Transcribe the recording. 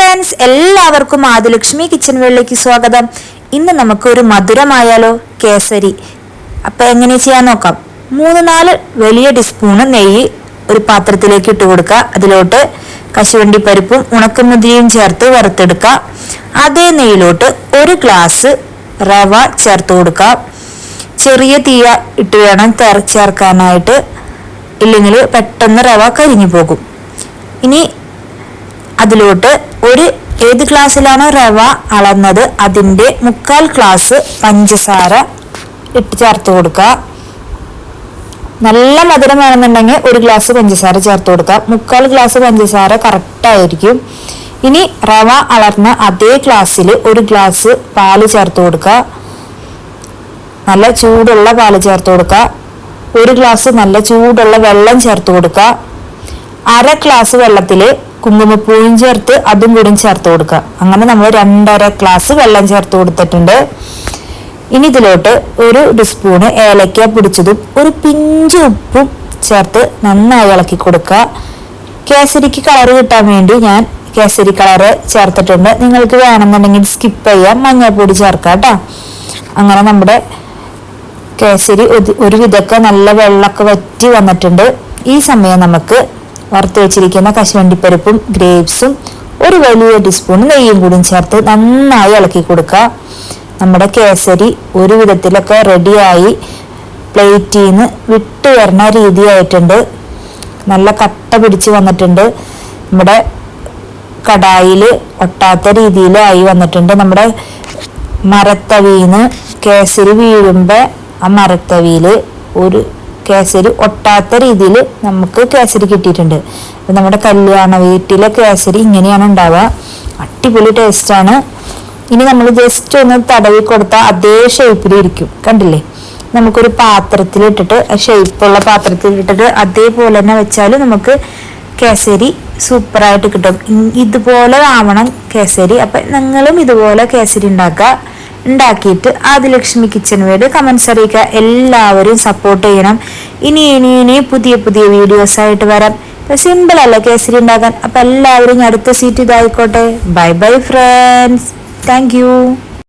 Friends, എല്ലാവർക്കും Adilakshmi kitchen വേളിലേക്ക് സ്വാഗതം. ഇന്ന് നമുക്ക് ഒരു മധുരമായാലോ, കേസരി. അപ്പൊ എങ്ങനെ ചെയ്യാൻ നോക്കാം. 3-4 വലിയ ടീസ്പൂണ് നെയ്യ് ഒരു പാത്രത്തിലേക്ക് ഇട്ട് കൊടുക്കുക. അതിലോട്ട് കശുവണ്ടി പരിപ്പും ഉണക്കമുന്തിരിയും ചേർത്ത് വറുത്തെടുക്കുക. അതേ നെയ്യിലോട്ട് 1 ഗ്ലാസ് റവ ചേർത്ത് കൊടുക്കുക. ചെറിയ തീയ ഇട്ട് വേണം ചേർക്കാനായിട്ട്, ഇല്ലെങ്കിൽ പെട്ടെന്ന് റവ കരിഞ്ഞു പോകും. ഇനി അതിലോട്ട് ഏത് ഗ്ലാസ്സിലാണോ റവ അളന്നത് അതിൻ്റെ 3/4 ഗ്ലാസ് പഞ്ചസാര ഇട്ട് ചേർത്ത് കൊടുക്കുക. നല്ല മധുരം വേണമെന്നുണ്ടെങ്കിൽ 1 ഗ്ലാസ് പഞ്ചസാര ചേർത്ത് കൊടുക്കുക. 3/4 ഗ്ലാസ് പഞ്ചസാര കറക്റ്റ് ആയിരിക്കും. ഇനി റവ അളർന്ന അതേ ഗ്ലാസ്സിൽ 1 ഗ്ലാസ് പാല് ചേർത്ത് കൊടുക്കുക. നല്ല ചൂടുള്ള പാല് ചേർത്ത് കൊടുക്കുക. 1 ഗ്ലാസ് നല്ല ചൂടുള്ള വെള്ളം ചേർത്ത് കൊടുക്കുക. 1/2 ഗ്ലാസ് വെള്ളത്തിൽ കുങ്കുമപ്പൂവും ചേർത്ത് അതും കൂടി ചേർത്ത് കൊടുക്കുക. അങ്ങനെ നമ്മൾ 2.5 ഗ്ലാസ് വെള്ളം ചേർത്ത് കൊടുത്തിട്ടുണ്ട്. ഇനി ഇതിലോട്ട് 1 ടീസ്പൂണ് ഏലക്ക പൊടിച്ചതും 1 പിഞ്ച് ഉപ്പും ചേർത്ത് നന്നായി ഇളക്കി കൊടുക്കുക. കേസരിക്ക് കളർ കിട്ടാൻ വേണ്ടി ഞാൻ കേസരി കളറ് ചേർത്തിട്ടുണ്ട്. നിങ്ങൾക്ക് വേണമെന്നുണ്ടെങ്കിൽ സ്കിപ്പ് ചെയ്യാം, മഞ്ഞൾപ്പൊടി ചേർക്കാം കേട്ടോ. അങ്ങനെ നമ്മുടെ കേസരി ഒരു വിധമൊക്കെ നല്ല വെള്ളമൊക്കെ വറ്റി വന്നിട്ടുണ്ട്. ഈ സമയം നമുക്ക് വറുത്ത് വെച്ചിരിക്കുന്ന കശുവണ്ടിപ്പരിപ്പും ഗ്രേപ്സും 1 വലിയ ടീസ്പൂൺ നെയ്യും കൂടി ചേർത്ത് നന്നായി ഇളക്കി കൊടുക്കുക. നമ്മുടെ കേസരി ഒരു വിധത്തിലൊക്കെ റെഡിയായി പ്ലേറ്റിൽ നിന്ന് വിട്ട് വരുന്ന രീതിയായിട്ടുണ്ട്. നല്ല കട്ട പിടിച്ച് വന്നിട്ടുണ്ട്. നമ്മുടെ കടായിൽ ഒട്ടാത്ത രീതിയിലായി വന്നിട്ടുണ്ട്. നമ്മുടെ മരത്തവിന്ന് കേസരി വീഴുമ്പോൾ ആ മരത്തവിയിൽ ഒരു കേസരി ഒട്ടാത്ത രീതിയിൽ നമുക്ക് കേസരി കിട്ടിയിട്ടുണ്ട്. നമ്മുടെ കല്യാണ വീട്ടിലെ കേസരി ഇങ്ങനെയാണ് ഉണ്ടാവുക. അടിപൊളി ടേസ്റ്റാണ്. ഇനി നമ്മൾ ജസ്റ്റ് ഒന്ന് തടവി കൊടുത്താൽ അതേ ഷേപ്പിൽ ഇരിക്കും. കണ്ടില്ലേ? നമുക്കൊരു പാത്രത്തിലിട്ടിട്ട്, ഷേപ്പുള്ള പാത്രത്തിലിട്ടിട്ട് അതേപോലെ തന്നെ വെച്ചാൽ നമുക്ക് കേസരി സൂപ്പറായിട്ട് കിട്ടും. ഇതുപോലെ ആവണം കേസരി. അപ്പം നിങ്ങളും ഇതുപോലെ കേസരി ഉണ്ടാക്കിയിട്ട് ആദിലക്ഷ്മി കിച്ചൺ വേൾഡ് കമന്റ്സ് അറിയിക്കുക. എല്ലാവരും സപ്പോർട്ട് ചെയ്യണം. ഇനി പുതിയ വീഡിയോസ് ആയിട്ട് വരാം. സിമ്പിൾ അല്ല കേസരി ഉണ്ടാക്കാൻ. അപ്പൊ എല്ലാവരും അടുത്ത സീറ്റ് ഇതായിക്കോട്ടെ. Bye bye friends. Thank U.